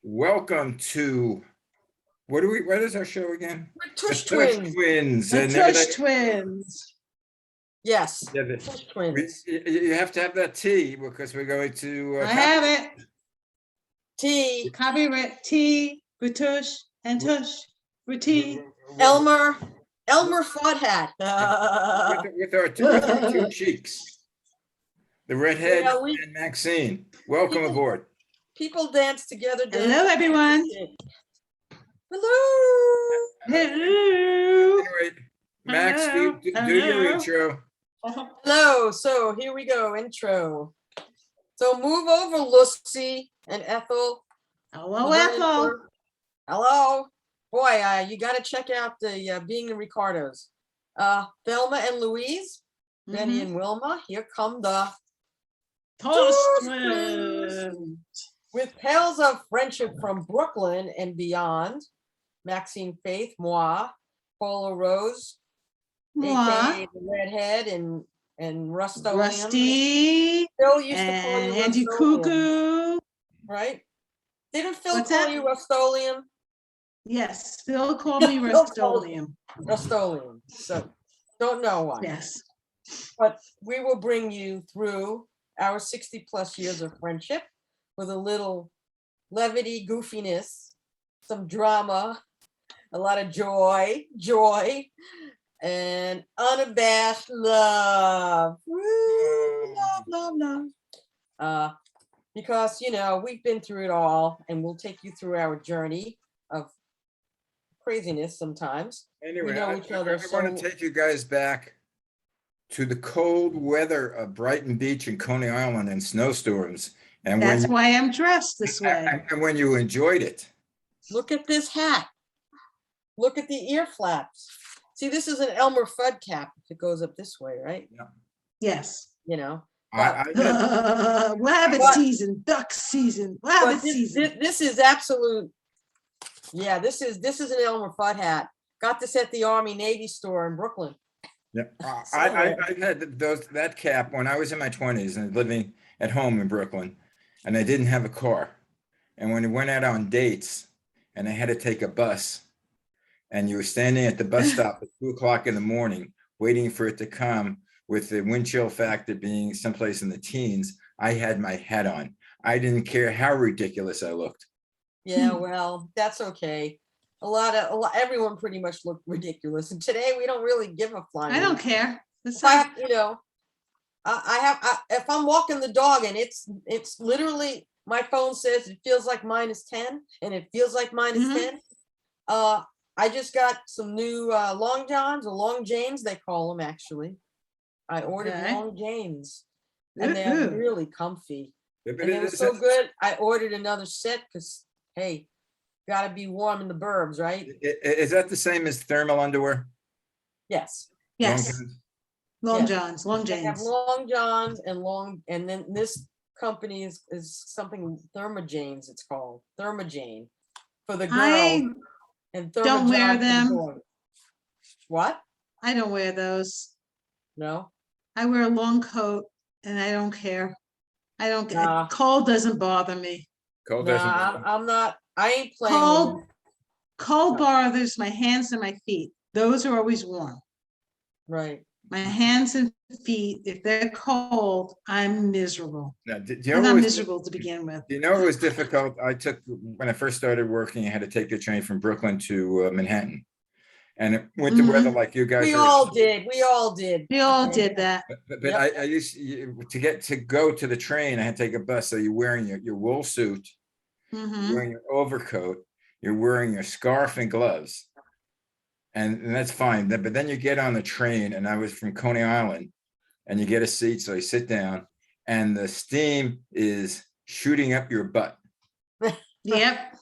Welcome to what is our show again? We're Tush The Tush twins. Twins. The And Tush Twins. Yes, yeah, Tush twins. you have to have that tea because we're going to. I have it. T. Copyright T for Tush and Tush for T. Elmer Fudd with our two cheeks, the redhead Yeah, and Maxine. Welcome aboard. People dance together. Hello, everyone. Hello. Hello. Anyway, Max, Hello. do your intro. Hello. So here we go. Intro. So move over, Lucy and Ethel. Hello, Ethel. Hello. Boy, you got to check out the Being the Ricardos. Thelma and Louise, Benny and Wilma. Here come the Tush Twins. Twins. With tales of friendship from Brooklyn and beyond. Maxine Faith, moi, Paula Rose, aka the redhead and Rustolium. Rusty. Phil used to call And you Andy Rustolium, Cuckoo. right? Didn't Phil What's call that? you Rustolium? Yes, Phil called me Phil called- Rustolium. Rustolium. So don't know why. Yes. But we will bring you through our 60 plus years of friendship with a little levity, goofiness, some drama, a lot of joy, and unabashed love. Woo, love. Because, we've been through it all, and we'll take you through our journey of craziness sometimes. Anyway, know I each other want to take you guys back to the cold weather of Brighton Beach and Coney Island and snowstorms. And That's why I'm dressed this way. and when you enjoyed it. Look at this hat. Look at the ear flaps. See, this is an Elmer Fudd cap if it goes up this way, right? Yes. Rabbit But- season, duck season, But rabbit season. this is absolute. Yeah, this is an Elmer Fudd hat. Got this at the Army Navy store in Brooklyn. Yeah, I had that cap when I was in my 20s and living at home in Brooklyn, and I didn't have a car. And when we went out on dates, and I had to take a bus, and you were standing at the bus stop at 2:00 in the morning, waiting for it to come, with the wind chill factor being someplace in the teens, I had my hat on. I didn't care how ridiculous I looked. Yeah, well, that's okay. Everyone pretty much looked ridiculous, and today we don't really give a flying. I don't care. If if I'm walking the dog and it's literally, my phone says it feels like -10 and it feels like -10. I just got some new long johns or long janes, they call them actually. I ordered long janes and they're really comfy. And they were so good, I ordered another set because, hey, gotta be warm in the burbs, right? Is that the same as thermal underwear? Yes. Yes. Long Yeah. Johns, long They have Janes. long johns and then this company is something Thermojanes, it's called Thermojane for the girls. I And don't wear Thermojohn for the them. boys. What? I don't wear those. No. I wear a long coat and I don't care. I don't get Nah. cold doesn't bother me. Cold No, doesn't. I'm not. I ain't playing. Cold, with- cold No. bothers my hands and my feet. Those are always warm. Right. My hands and feet, if they're cold, I'm miserable. Now, do I'm not miserable to begin with. you know it was difficult? When I first started working, I had to take the train from Brooklyn to Manhattan. And winter weather like you guys. We are- all did. We all did. We all did that. But Yep. I used to go to the train, I had to take a bus. So you're wearing your wool suit, you're Mhm. wearing your overcoat, you're wearing your scarf and gloves. And that's fine. But then you get on the train, and I was from Coney Island, and you get a seat, so you sit down, and the steam is shooting up your butt. Yep.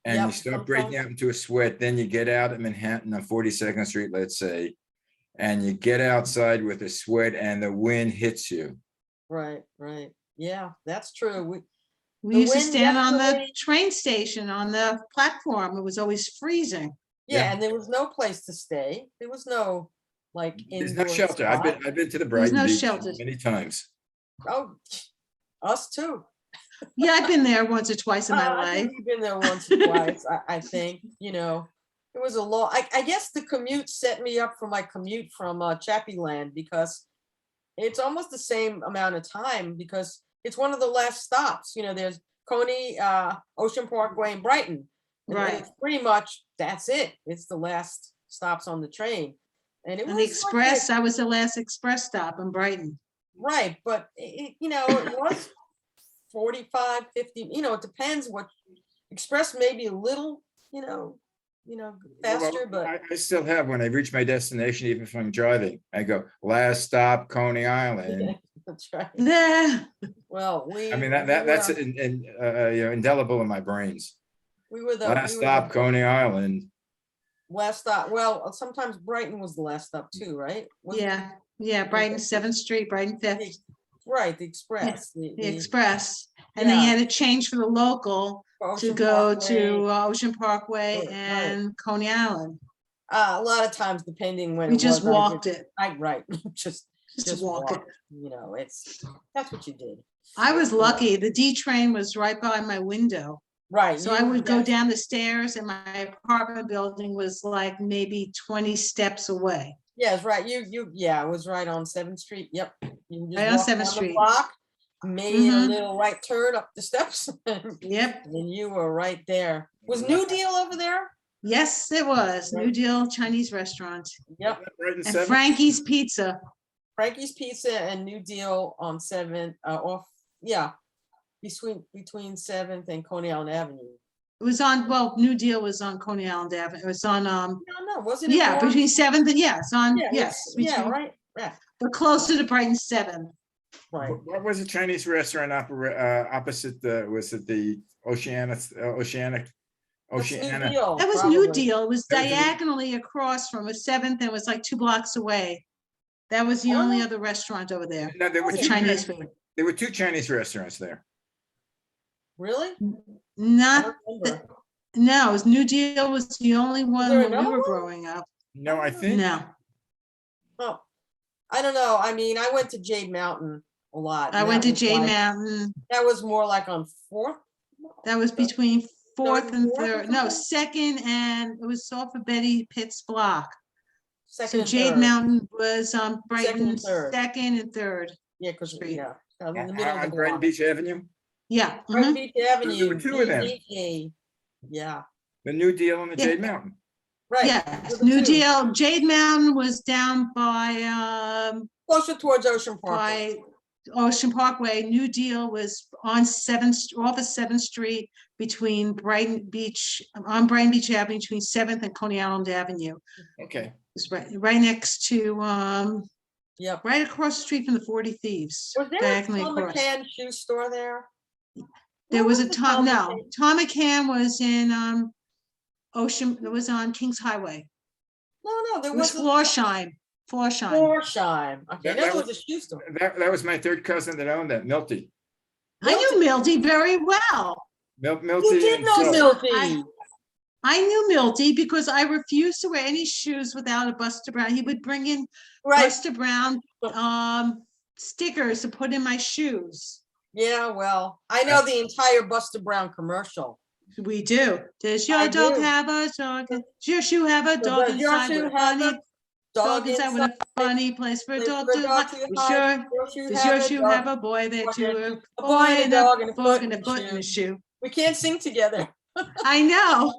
And Yep, you start breaking out into a sweat. Then you get out at Manhattan on 42nd Street, let's say, and you get outside with a sweat and the wind hits you. Right. Yeah, that's true. We The used to wind stand on the definitely- train station on the platform. It was always freezing. Yeah. And there was no place to stay. There was no There's no indoor shelter. spot. I've been to the There's Brighton no Beach shelters. many times. Oh, us too. Yeah, I've been there once or twice in my I life. think we've been there once or twice, I think, you know. It was a long, I guess the commute set me up for my commute from Chappie Land because it's almost the same amount of time because it's one of the last stops. You know, there's Coney, Ocean Parkway, and Brighton. And Right. it's pretty much, that's it. It's the last stops on the train. And it And the was like express, I was the last express stop in Brighton. right, but you know, it was 45, 50, you know, it depends what express maybe a little, faster, but I still have, when I reach my destination, even if I'm driving, I go, last stop, Coney Island. that's right. Yeah. Well, I mean, that's indelible in my brains. we were the Last stop, Coney Island. last stop. Well, sometimes Brighton was the last stop too, right? Wasn't it? Yeah, Brighton 7th Street, Brighton 5th, Right, the express. the express. And then you had to change for the local to Ocean go Parkway. to Ocean Parkway Right. and Coney Island. A lot of times, depending when We it just was, walked it. right, just walk it. walk. You know, that's what you did. I was lucky. The D train was right by my window. Right. So I would go down the stairs and my apartment building was like maybe 20 steps away. Yes, right. Yeah, it was right on 7th Street. Yep. You just Right on walk 7th down the Street. block, made a Mhm. little right turn up the steps, Yep. and you were right there. Was New Deal over there? Yes, it was. Right. New Deal Chinese restaurant. Yep. Right in And seven. Frankie's Pizza. Frankie's Pizza and New Deal on 7th, between 7th and Coney Island Avenue. It was on, well, New Deal was on Coney Island Avenue. It was on, No, wasn't it? yeah, more- between 7th and, yeah, it's on, Yeah, it yes. was- yeah, between- right. Yeah, But closer to Brighton 7th. right. What was the Chinese restaurant opposite was it the Oceanic? That's New Oceana? Deal, That was New probably. Deal. It was That was New- diagonally across from a 7th and it was like 2 blocks away. That was the only Oh. other restaurant over there. No, there were The two Chinese food. There were 2 Chinese restaurants there. Really? I Not, don't remember. no, it was New Deal was the only one there when we another were one? growing up. No, I think. No, Oh, I don't know. I mean, I went to Jade Mountain a lot. I and went that to was Jade like- Mountain. That was more like on 4th. That was between 4th and 4th or 3rd. No, something? 2nd, and it was off of Betty Pitt's block. Second So and Jade 3rd. Mountain was Brighton and 3rd. 2nd and 3rd. Yeah, because Street. yeah, in the middle of On the Brighton block. Beach Avenue, Yeah. Brighton mhm. Beach Avenue. were 2 of them. BBA. Yeah, the New Deal and the Yeah. Jade Mountain. right. Yes, those are New two. Deal. Jade Mountain was down by Closer towards Ocean Park. Ocean Parkway. New Deal was on 7th, off of 7th Street between Brighton Beach, on Brighton Beach Avenue, between 7th and Coney Island Avenue. Okay. It's right next to, Yep. right across the street from the 40 Thieves. Was there a diagonally Tom across. McCann shoe store there? There Where was a the Tom, no, McCann- Tom McCann was in, Ocean, it was on Kings Highway. No, there It was was a Florsheim. Florsheim. Okay, That- no, that there was a shoe store. That was my 3rd cousin that owned that, Milty. I knew Milty very well. Milty. You did and know Phil. Milty. I knew Milty because I refused to wear any shoes without a Buster Brown. He would bring in Right, Buster Brown stickers to put in my shoes. yeah, well, I know the entire Buster Brown commercial. We do. Does your I dog do. have a dog? Does your shoe have a dog Does your inside? shoe with a have a funny dog inside with a funny place for a place dog for a to dog hide? to Does hide? does your shoe have a boy there boy there too? too? A boy and a dog and a foot and a in the foot in the shoe. We can't sing together, I know.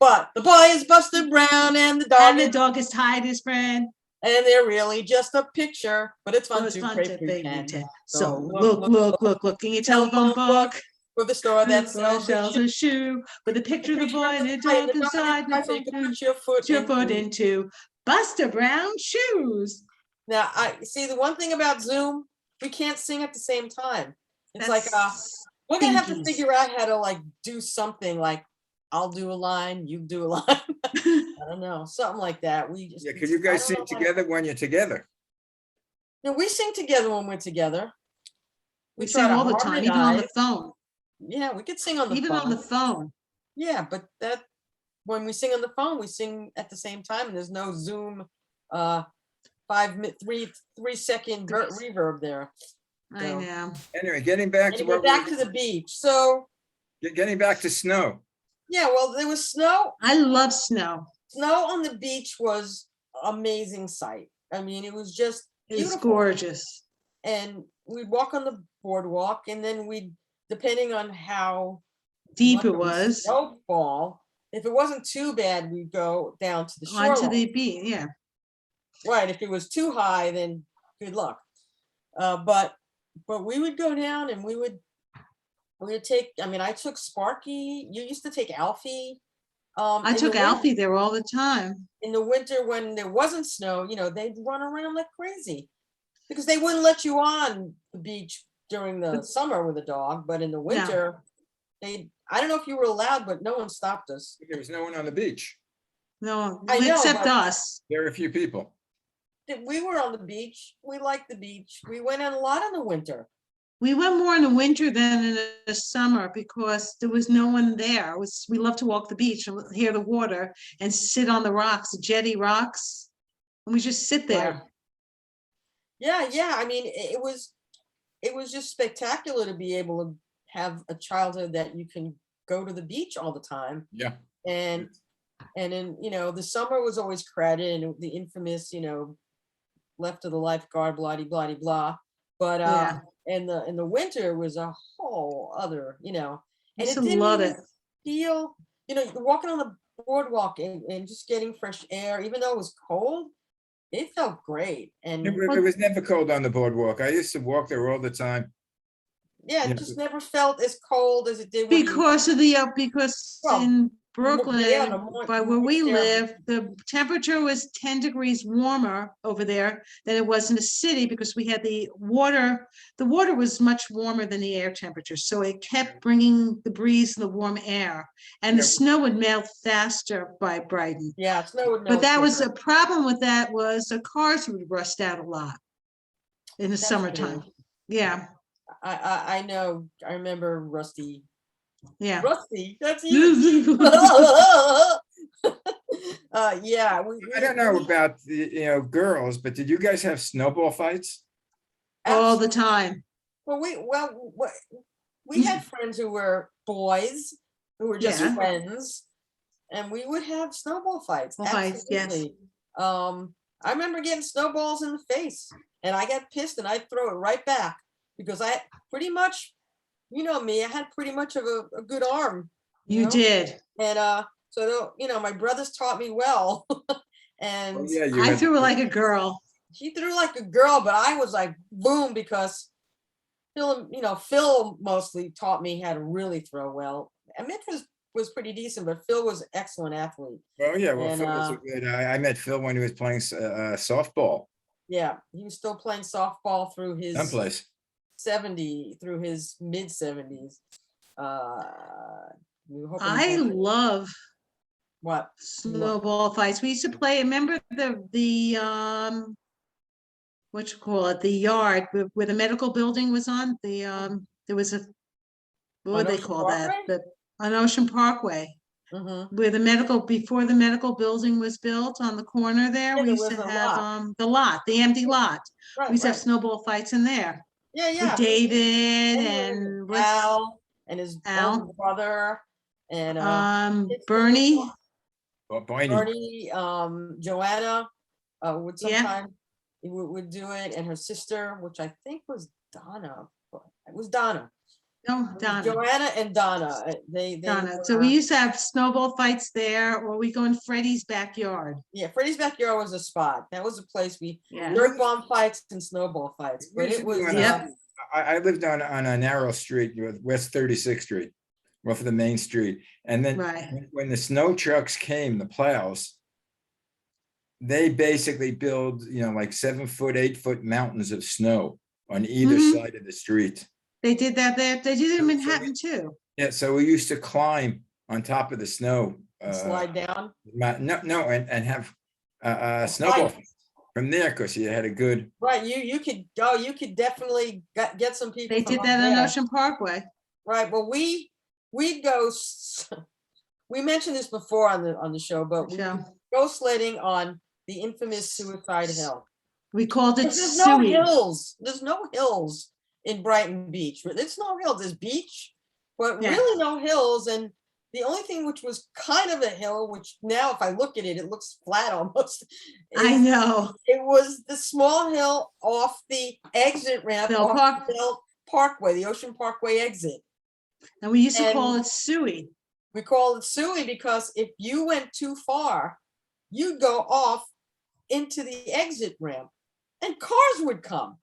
but the boy is Buster Brown and the dog And the is, dog is tied his friend. and they're really just a picture, but it's So fun it's to fun pray to pretend. pretend. So So look, look in your telephone book. For the store that That sells a a shoe with a picture of the boy and a dog inside. So you can put your foot Put your foot into. into Buster Brown shoes. Now, I see the one thing about Zoom, we can't sing at the same time. It's like, That's we're gonna have to pinkies. figure out how to like do something like, I'll do a line, you do a line. I don't know, something like that. We just. Yeah, could you guys I sing don't know how to- together when you're together? Yeah, we sing together when we're together. We try sing to all the time, even on the harmonize. phone, Yeah, we could sing on the even phone. on the phone. Yeah, but when we sing on the phone, we sing at the same time and there's no Zoom 3 second reverb there. I know. Anyway, getting back to Anyway, what back to the beach. So, getting back to snow. yeah, well, there was snow. I love snow. Snow on the beach was amazing sight. I mean, it was just It's beautiful. gorgeous. And we'd walk on the boardwalk, and then we'd, depending on how Deep much it of the was. snowfall, if it wasn't too bad, we'd go down to the Onto shoreline. the beach, yeah. Right, if it was too high, then good luck. But we would go down and we would take, I mean, I took Sparky, you used to take Alfie. I in the took win- Alfie there all the time. In the winter when there wasn't snow, you know, they'd run around like crazy. Because they wouldn't let you on the beach during the summer with a dog, but in the winter, I don't know if you were allowed, but no one stopped us. There was no one on the beach. No, I know, except but- us. There were a few people. We were on the beach, we liked the beach, we went in a lot in the winter. We went more in the winter than in the summer because there was no one there. We love to walk the beach and hear the water and sit on the rocks, jetty rocks. And we just sit there. Yeah, I mean, it was just spectacular to be able to have a childhood that you can go to the beach all the time. Yeah. And then, you know, the summer was always crowded and the infamous, you know, left of the lifeguard, blah, blah, blah. But Yeah. in the winter was a whole other, you know, and Used it to didn't love even it. feel, you know, walking on the boardwalk and just getting fresh air, even though it was cold, it felt great. And It was never cold on the boardwalk. I used to walk there all the time. yeah, Yeah. it just never felt as cold as it did when you- Because of because Well, in yeah, Brooklyn, the more- by the where more we there- live, the temperature was 10 degrees warmer over there than it was in the city because we had the water was much warmer than the air temperature. So it kept bringing the breeze and the warm air, and the Yeah. snow would melt faster by Brighton. Yeah, snow would But melt that was quicker. a problem with that was the cars would rust out a lot in the That's summertime. true. Yeah, I know. I remember Rusty. yeah. Rusty, that's you. Yeah. I don't know about the girls, but did you guys have snowball fights? All the time. Well, we had friends who were boys who were just Yeah. friends, and we would have snowball fights. Snowball fights, yes. Absolutely. I remember getting snowballs in the face, and I got pissed, and I'd throw it right back because I pretty much, you know me, I had pretty much of a good arm. You know? did. And so you know, my brothers taught me well, and Oh, yeah, you I had- threw it like a girl. she threw like a girl, but I was like boom because Phil mostly taught me how to really throw well. And Mitch was pretty decent, but Phil was an excellent athlete. Oh, yeah. Well, And, Phil was good. I met Phil when he was playing softball Yeah, he was still playing softball through his someplace. through his mid 70s. I love what? snowball fights. We used to play, remember the what you call it, the yard where the medical building was on, there was a, what would On they Ocean call that? Parkway? On Ocean Parkway, Mm-hmm. where before the medical building was built on the corner there, Yeah, we there used was to a have the empty lot. Right, We used to have right. snowball fights in there Yeah, with yeah. David And and what's, Al and his Al? older brother and it's Bernie. Bernie, Joanna would Yeah. sometimes would do it, and her sister, which I think was Donna. It was Donna. No, It was Donna. Joanna and Donna. They Donna. were, So we used to have snowball fights there, or we go in Freddie's backyard. yeah, Freddie's backyard was a spot. That was a place we Yeah. dirt bomb fights and snowball fights. But it was Yep. I lived on a narrow street, West 36th Street, off of the main street. And then Right. when the snow trucks came, the plows, they basically build, like 7-foot, 8-foot mountains of snow on either Mhm. side of the street. They did that there. They did it in So- Manhattan too. Yeah, so we used to climb on top of the snow. slide down. No, and have snowball fights from there because you had a good. Right, you could definitely get some people. They from did up that on there. Ocean Parkway. Right, well, we'd go. We mentioned this before on the show, but we So would go sledding on the infamous Suicide Hill. we called it There's no Suey. hills. There's no hills. in Brighton Beach. There's no hills, there's beach, but Yeah. really no hills. And the only thing which was kind of a hill, which now if I look at it, it looks flat almost. I is know. It was the small hill off the exit ramp Bell off Park. the Bell Parkway, the Ocean Parkway exit. And we used to call And- it Suey. We call it suey because if you went too far, you'd go off into the exit ramp and cars would come.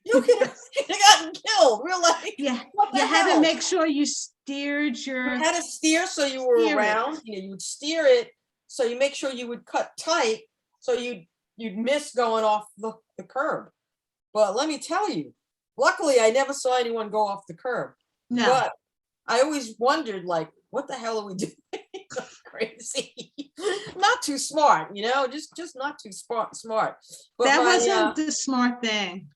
You could have gotten killed. We're like, Yeah, what the you had to hell? make sure you steered your, You had to steer so you were Steer it. around. You would steer it so you make sure you would cut tight so you'd miss going off the curb. But let me tell you, luckily I never saw anyone go off the curb. no, But I always wondered, like, what the hell are we doing? Crazy. Not too smart, just not too smart. But that my, wasn't the smart thing.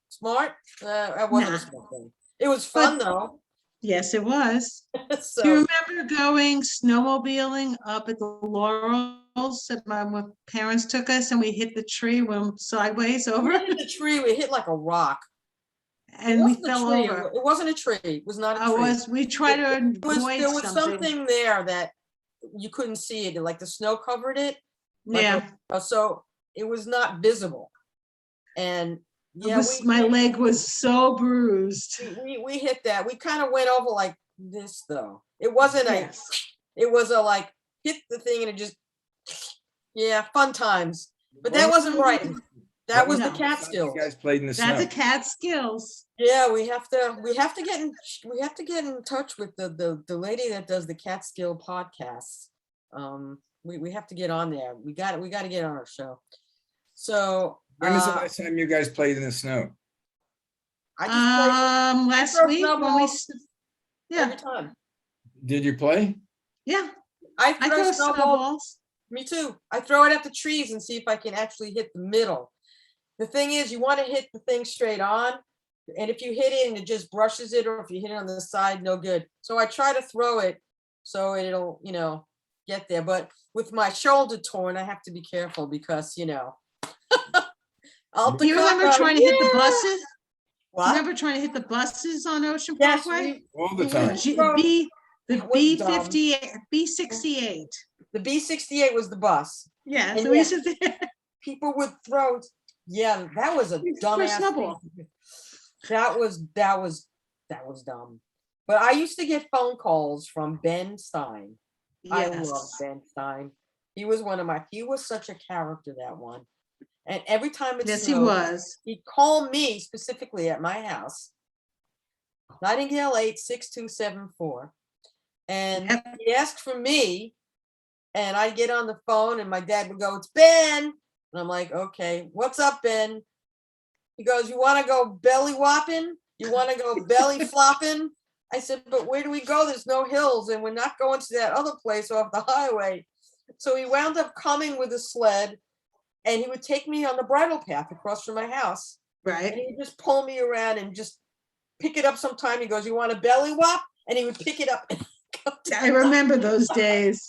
Smart. That wasn't Nah. a smart thing. It was fun though. Yes, it was. Do you So remember going snowmobiling up at the Laurels that my parents took us and we hit the tree, went sideways we over hit the tree. We hit like a rock. and we wasn't a fell tree, over? It wasn't a tree. It was not a tree. We tried to There was avoid something. something there that you couldn't see it. Like the snow covered it. like Yeah, So it was not visible. And yeah, my leg was so bruised. we hit that. We kind of went over like this though. It wasn't Yes. it was a like hit the thing and it just, yeah, fun times. But that wasn't right. That was the No. Catskills. You guys played in the That's snow. a cat skills. Yeah, we have to get in touch with the lady that does the Catskill podcasts. We have to get on there. We got to get on our show. So When is the last time you guys played in the snow? I just Last throw week when we, snowballs s- play every yeah, time. Did you play? yeah, I I throw throw snowballs. snowballs. Me too. I throw it at the trees and see if I can actually hit the middle. The thing is, you want to hit the thing straight on. And if you hit it and it just brushes it, or if you hit it on the side, no good. So I try to throw it so it'll, get there. But with my shoulder torn, I have to be careful because, I'll Do you remember trying to hit the buses? What? Remember trying to hit the buses on Ocean Yes, Parkway? All the we time. would throw- The That was dumb. B68. the B68 was the bus. Yeah, And so we yes. used to, People would throw. Yeah, that was a You throw dumbass snowball. thing. That was dumb. But I used to get phone calls from Ben Stein. I love yes. Ben Stein. He was such a character, that one. And every time it Yes, he snowed, was. he'd call me specifically at my house. Nightingale 86274. And Yep. he asked for me, and I'd get on the phone, and my dad would go, "It's Ben." And I'm like, "Okay, what's up, Ben?" He goes, "You want to go belly whopping? You want to go belly flopping?" I said, "But where do we go? There's no hills, and we're not going to that other place off the highway." So he wound up coming with a sled, and he would take me on the bridle path across from my house. And Right. he would just pull me around and just pick it up sometime. He goes, "You want a belly whop?" And he would pick it up. I remember those days.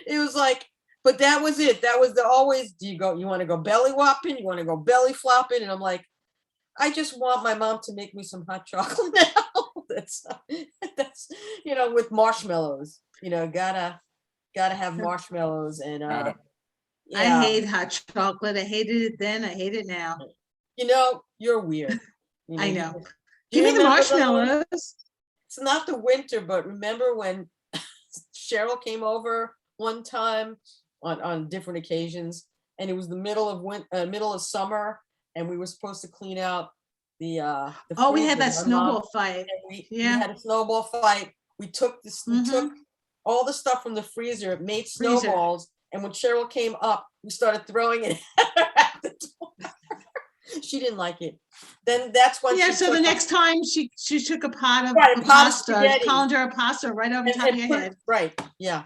It was like, but that was it. That was always, you want to go belly whopping? You want to go belly flopping? And I'm like, I just want my mom to make me some hot chocolate now. that's with marshmallows, gotta have marshmallows. And I yeah, hate hot chocolate. I hated it then. I hate it now. you're weird. I you know. just- Give me the remember those? marshmallows. It's not the winter, but remember when Cheryl came over one time on different occasions, and it was the middle of summer, and we were supposed to clean out the Oh, we had freezer. that My mom- snowball fight. and we Yeah. had a snowball fight. We took all the stuff from the freezer, it made Freezer. snowballs, and when Cheryl came up, we started throwing it at the door. She didn't like it. Then that's when Yeah, she so the took next time she took a pot of Right, a pot of pasta, spaghetti. colander pasta right over top of your put- head. right, yeah.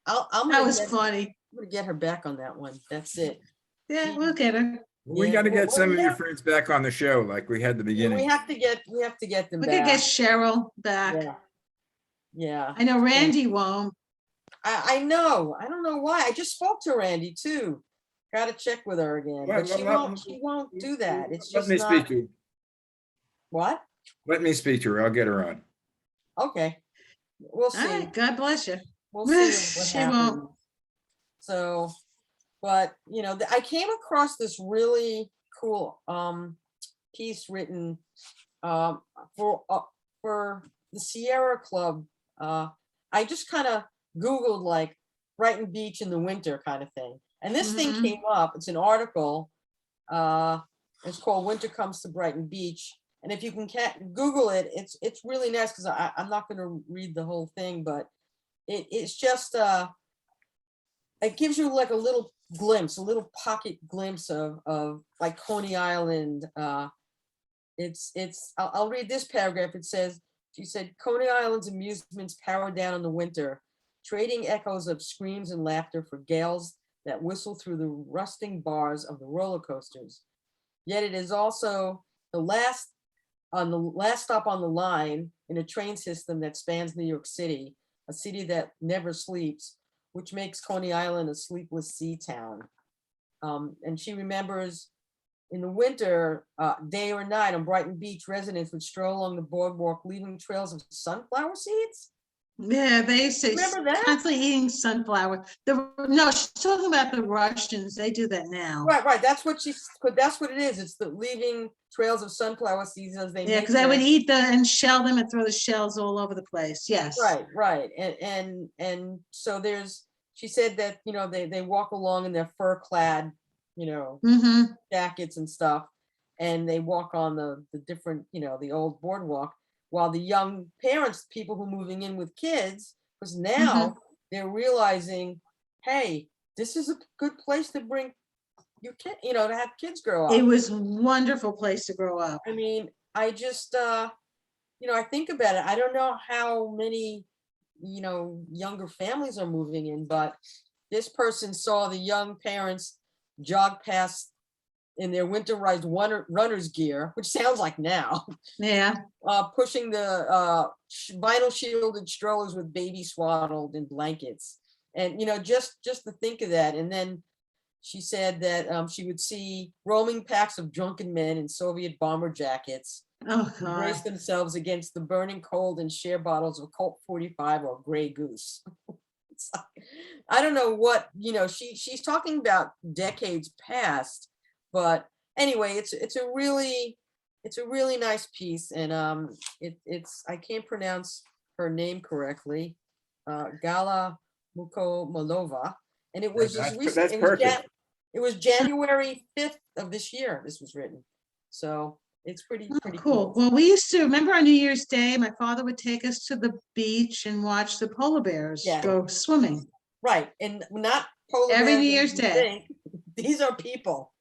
I'm That gonna was get, funny. I'm gonna get her back on that one. That's it. Yeah, we'll get her. We Yeah, got to well, get some of yeah. your friends back on the show like we had the Yeah, beginning. we have to get them We could get back. Cheryl back. Yeah. Yeah. I know Randy won't. I know. I don't know why. I just spoke to Randy too. Got to check with her again, but she won't do that. It's Let just me not. speak to you. What? Let me speak to her. I'll get her on. Okay, we'll All see. right, God bless you. We'll see what She happens. won't. So, but I came across this really cool piece written um for the Sierra Club. I just kind of Googled like Brighton Beach in the winter kind of thing. And this thing Mhm. came up. It's an article. It's called Winter Comes to Brighton Beach. And if you can Google it, it's really nice because I'm not going to read the whole thing, but it's just it gives you like a little glimpse, a little pocket glimpse of like Coney Island. I'll read this paragraph. It says, she said, Coney Island's amusements power down in the winter, trading echoes of screams and laughter for gales that whistle through the rusting bars of the roller coasters. Yet it is also the last stop on the line in a train system that spans New York City, a city that never sleeps, which makes Coney Island a sleepless sea town. And she remembers in the winter, day or night on Brighton Beach, residents would stroll along the boardwalk, leaving trails of sunflower seeds. Yeah, they say Remember that? constantly eating sunflower. No, she's talking about the Russians. They do that now. Right. That's what it is. It's the leaving trails of sunflower seeds as they Yeah, make because they would their- eat and shell them and throw the shells all over the place. Yes. Right. And so she said that, they walk along in their fur clad, Mm-hmm. jackets and stuff, and they walk on the different, the old boardwalk, while the young parents, people who are moving in with kids, because now they're realizing, hey, this is a good place to bring your kid, to have kids grow up. It was a wonderful place to grow up. I mean, I just I think about it. I don't know how many, younger families are moving in, but this person saw the young parents jog past in their winterized runner's gear, which sounds like now, Yeah. pushing the vinyl shielded strollers with baby swaddled in blankets. And, just to think of that. And then she said that she would see roaming packs of drunken men in Soviet bomber jackets Oh, God. brace themselves against the burning cold and share bottles of Colt 45 or Grey Goose. I don't know what, she's talking about decades past, but anyway, it's a really nice piece. And it's I can't pronounce her name correctly, Gala Mukomolova, and it was just recent. That's perfect. It was January 5th of this year. This was written, so it's pretty Cool. Well, we used to remember on New Year's Day, my father would take us to the beach and watch the polar bears go swimming. Right, and not polar Every bears New Year's as you Day. think. These are people.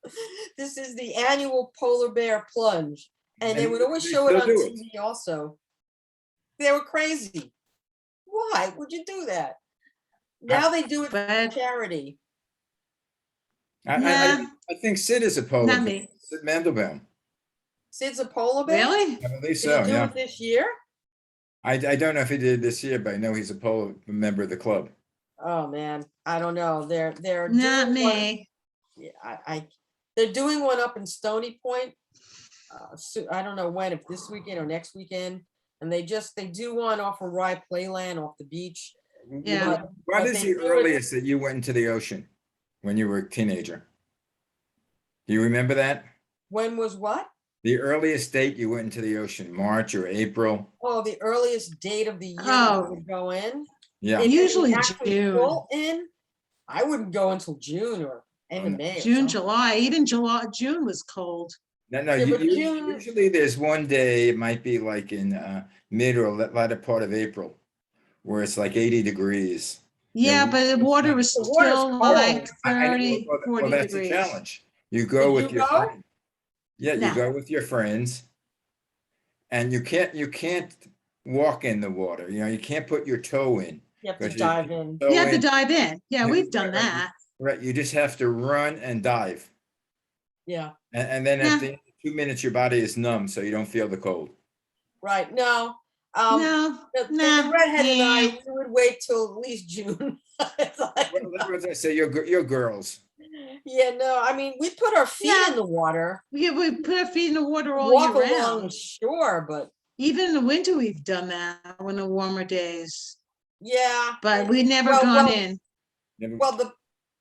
This is the annual polar bear plunge, and they would always they show it still on do TV. Also, they were crazy. Why would you do that? Now they do it for But charity. Nah. I think Sid is a polar Not bear. me. Sid Mandelbaum. Sid's a polar bear. Really? I believe Did so, he do yeah. it this year? I don't know if he did it this year, but I know he's a member of the club. Oh man, I don't know. They're Not doing me. one, they're doing one up in Stony Point. So I don't know when, if this weekend or next weekend, and they do one off of Rye Playland off the beach. Yeah. What but is they the do it- earliest that you went into the ocean when you were a teenager? Do you remember that? When was what? The earliest date you went into the ocean, March or April? Oh, the earliest date of the year Oh. we would go in. Yeah. If it was Usually actually June. full in, I wouldn't go until June or end of no. May. or June, something. July, even June was cold. No, Yeah, but June- usually there's one day, it might be like in mid or latter part of April, where it's like 80 degrees. Yeah, but the water was The water's still cold. like I know, 30, well, 40 that's the degrees. challenge. You go Did with you your go? friends. Yeah, you No. go with your friends, and you can't walk in the water. You can't put your toe in. You have to 'cause you dive in. toe You have to in, dive in. Yeah, Yeah, we've done right, that. right. You just have to run and dive, Yeah, and then Yeah. at the end of 2 minutes, your body is numb, so you don't feel the cold. right. No. No, The redhead and I, nah. we would wait till at least June. It's like, Well, as I say, you're girls. Yeah, no, I mean, we put our feet Yeah. in the water, We put our feet in the water all walk year along the round. shore, but Even in the winter, we've done that when the warmer days, yeah. but we've never Well, gone well, in. Never- Well, the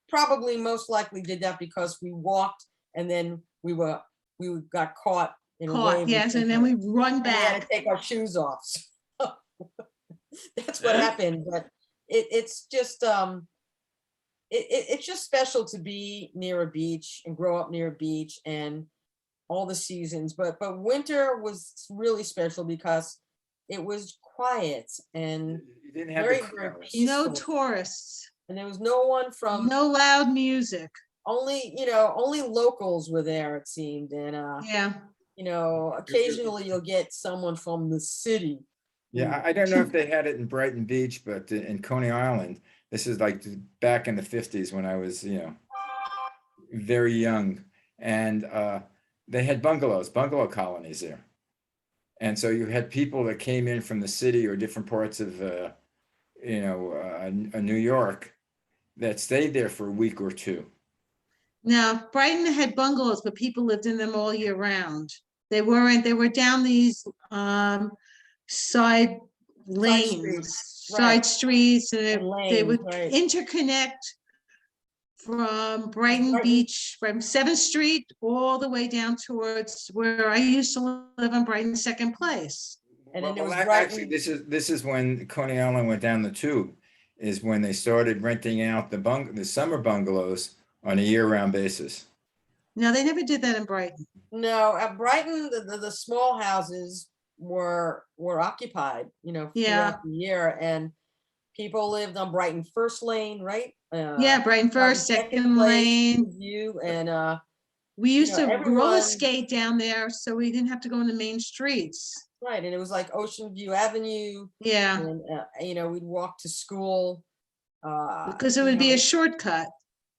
probably most likely did that because we walked and then we got caught in a Caught, wave. yes, and then we run and we had to back. take our shoes off. So that's what happened. But it's just it's just special to be near a beach and grow up near a beach and all the seasons. But winter was really special because it was quiet and You didn't have very, the very crowds. No peaceful. tourists, And there was no one from no loud music. only locals were there, it seemed. And Yeah, occasionally you'll get someone from the city. Yeah, I don't know if they had it in Brighton Beach, but in Coney Island, this is like back in the 50s when I was, very young. And they had bungalow colonies there. And so you had people that came in from the city or different parts of, New York that stayed there for a week or two. now Brighton had bungalows, but people lived in them all year round. They were down these side lanes, streets, right. side streets, and And they lanes, would right. interconnect from Brighton Brighton. Beach, from 7th Street, all the way down towards where I used to live on Brighton Second Place. And then there was Actually, Brighton. this is when Coney Island went down the tube, is when they started renting out the summer bungalows on a year-round basis. No, they never did that in Brighton. No, at Brighton, the small houses were occupied, Yeah. throughout the year, and people lived on Brighton First Lane, right? Yeah, Brighton First, Second Lane. View and We used to roller everyone- skate down there, so we didn't have to go in the main streets. right, and it was like Ocean View Avenue, Yeah, and we'd walk to school. because it would be a shortcut.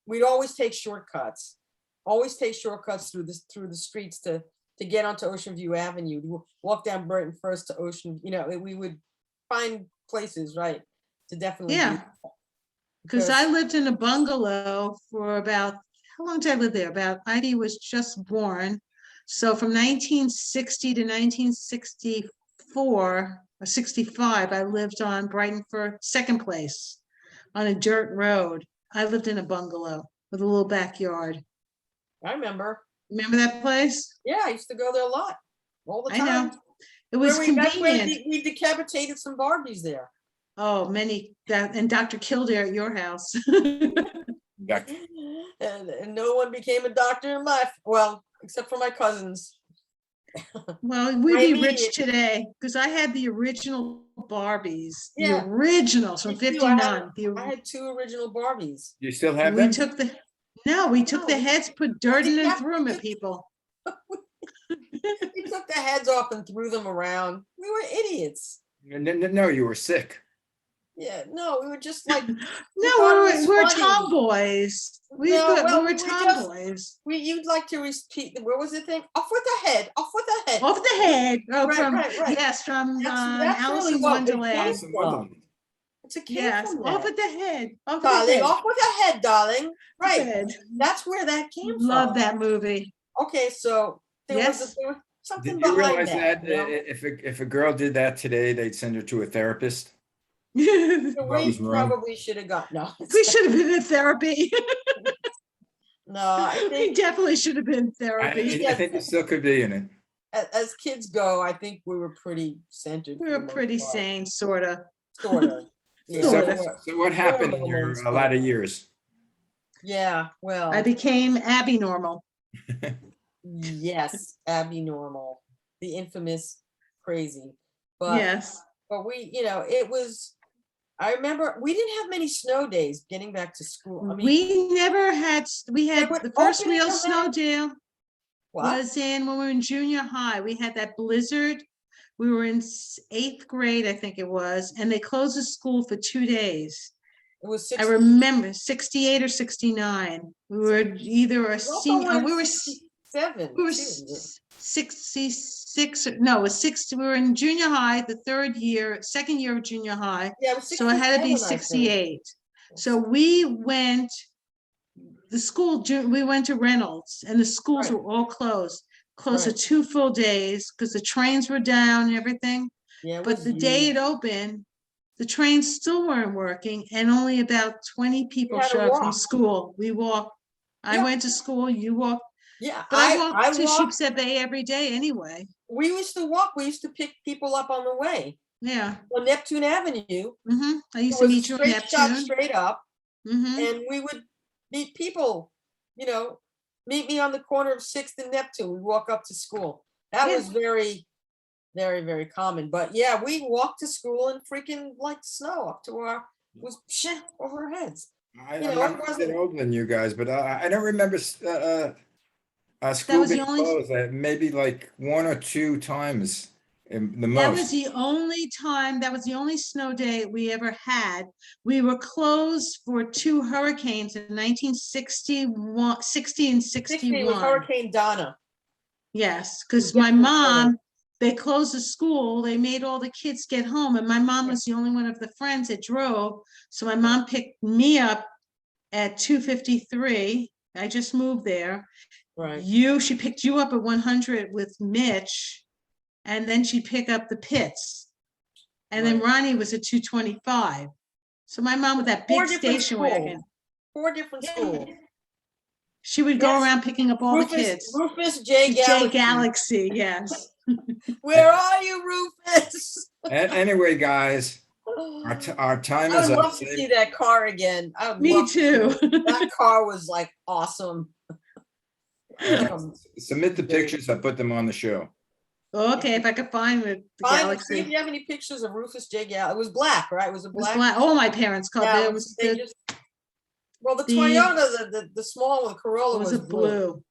We'd always take shortcuts. Always take shortcuts through the streets to get onto Ocean View Avenue. To walk down Brighton First to Ocean. We would find places, right, to definitely. do Yeah. that. Because I lived in a bungalow for about, how long did I live there? About, Ivy was just born. So from 1960 to 1964 or 65, I lived on Brighton for Second Place on a dirt road. I lived in a bungalow with a little backyard. I remember. Remember that place? Yeah, I used to go there a lot, all the I time. know. It was That's where convenient. we decapitated some Barbies there. Oh, and Dr. Kildare at your house. Got- And no one became a doctor in life. Well, except for my cousins. Well, My we'd be immediate- rich today because I had the original Barbies, the Yeah. originals from Me too. I 59. I had two original Barbies. You still have We them? took the No, heads, put dirt in and Yeah. threw them at people. We took the heads off and threw them around. We were idiots. No, you were sick. Yeah, no, we were just like, No, thought it was we were funny. tomboys. We No, thought well, we we were were just- tomboys. you'd like to repeat, where was the thing? Off with the head, off with the head. Off the head. Oh, Right, from right. yes, from That's Alice really in what it Wonderland. came Alice in Wonderland. It's a came Yes, from off that. with the head. Off with the Darling, head. off with the head, darling. Right, Head. that's where that came from. Love that movie. Okay, so there Yes. was something Did you behind realize that that. if a girl did that today, they'd send her to a therapist? We So What we was wrong? probably should have got, no. should have been in therapy. No, I We think definitely should have been in I therapy. I think you still could be in it. as kids go, I think we were pretty centered. We for were the most pretty part. sane, sort of. Sort of. Yeah, Sort So, of. so what happened in your Hormones, a lot of years? Yeah, well, I became Abby normal. yes, Abby Normal, the infamous crazy. But Yes. we, it was, I remember we didn't have many snow days getting back to school. I mean, We never had, we had were the first opening real them snow up. day what? was when we were in junior high. We had that blizzard. We were in 8th grade, I think it was, and they closed the school for 2 days. It was I 60. remember 68 or 69. We were either a also senior, were we were 67 we were too. 66, no, it was 60. We were in junior high, the second year of junior high. Yeah, it was So it had to be 67, I think. 68. So we went the school, we went to Reynolds and the schools Right. were all closed for Right. 2 full days because the trains were down and everything. Yeah, it But was the day huge. it opened, the trains still weren't working and only about 20 people had to showed up from walk. school. We walked. I Yeah. went to school, you walked, Yeah, but I I walked to walked. Sheepshead Bay every day anyway. We used to walk. We used to pick people up on the way Yeah. on Neptune Avenue. I It used to was a meet you in straight shot Neptune. straight up, hmm and we would meet people. You know, meet me on the corner of 6th and Neptune. We walk up to school. That Yeah. was very, very, very common. But yeah, we walked to school and freaking like snow up to our was shit over our heads. I'm You know, not it a bit wasn't. older than you guys, but I don't remember school was the being only- closed. Maybe like 1 or 2 times, the That was most. the only time, that was the only snow day we ever had. We were closed for 2 hurricanes in 1961, 60 and 60 was 61. Hurricane Donna. Yes, because Yeah, my for sure. mom, they closed the school, they made all the kids get home, and my mom was the only one of the friends that drove. So my mom picked me up at 253. I just moved there. Right. She picked you up at 100 with Mitch, and then she'd pick up the Pitts. And then Right. Ronnie was at 225. So my mom with that 4 big different station schools. wagon, 4 different schools. she would go Yes. around picking up all the kids. Rufus J. J Galaxy. Galaxy, yes. Where are you, Rufus? Anyway, guys, our time I is would up. love to see that car again. I would Me love to see too. it. That car was like awesome. Submit the pictures. I put them on the show. Okay, if I could find the Find, see if Galaxy. you have any pictures of Rufus J. Galaxy. It was black, right? Was it It was black? black. All my parents called it. It was they the, just, well, the the- Toyota, the small one, Corolla it was was a blue.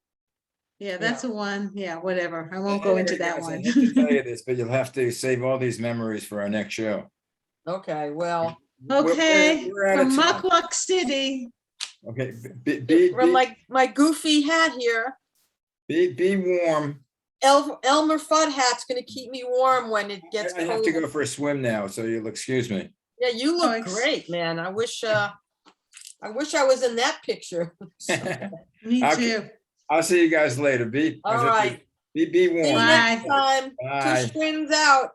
Yeah, that's the one. Yeah, whatever. I won't go into Anyway, that guys, I one. hate to tell you this, but you'll have to save all these memories for our next show. Okay, well, Okay, We're out from of time. Muckluck City. Okay, from my goofy hat here, be warm. Elmer Fudd hat's gonna keep me warm when it gets I have cold. to go for a swim now, so you'll excuse me. Yeah, you look Thanks. great, man. I wish I was in that picture. Me Okay. too. I'll see you guys later. All right. Be See you warm. next Bye. time. Bye. Tush Twins out.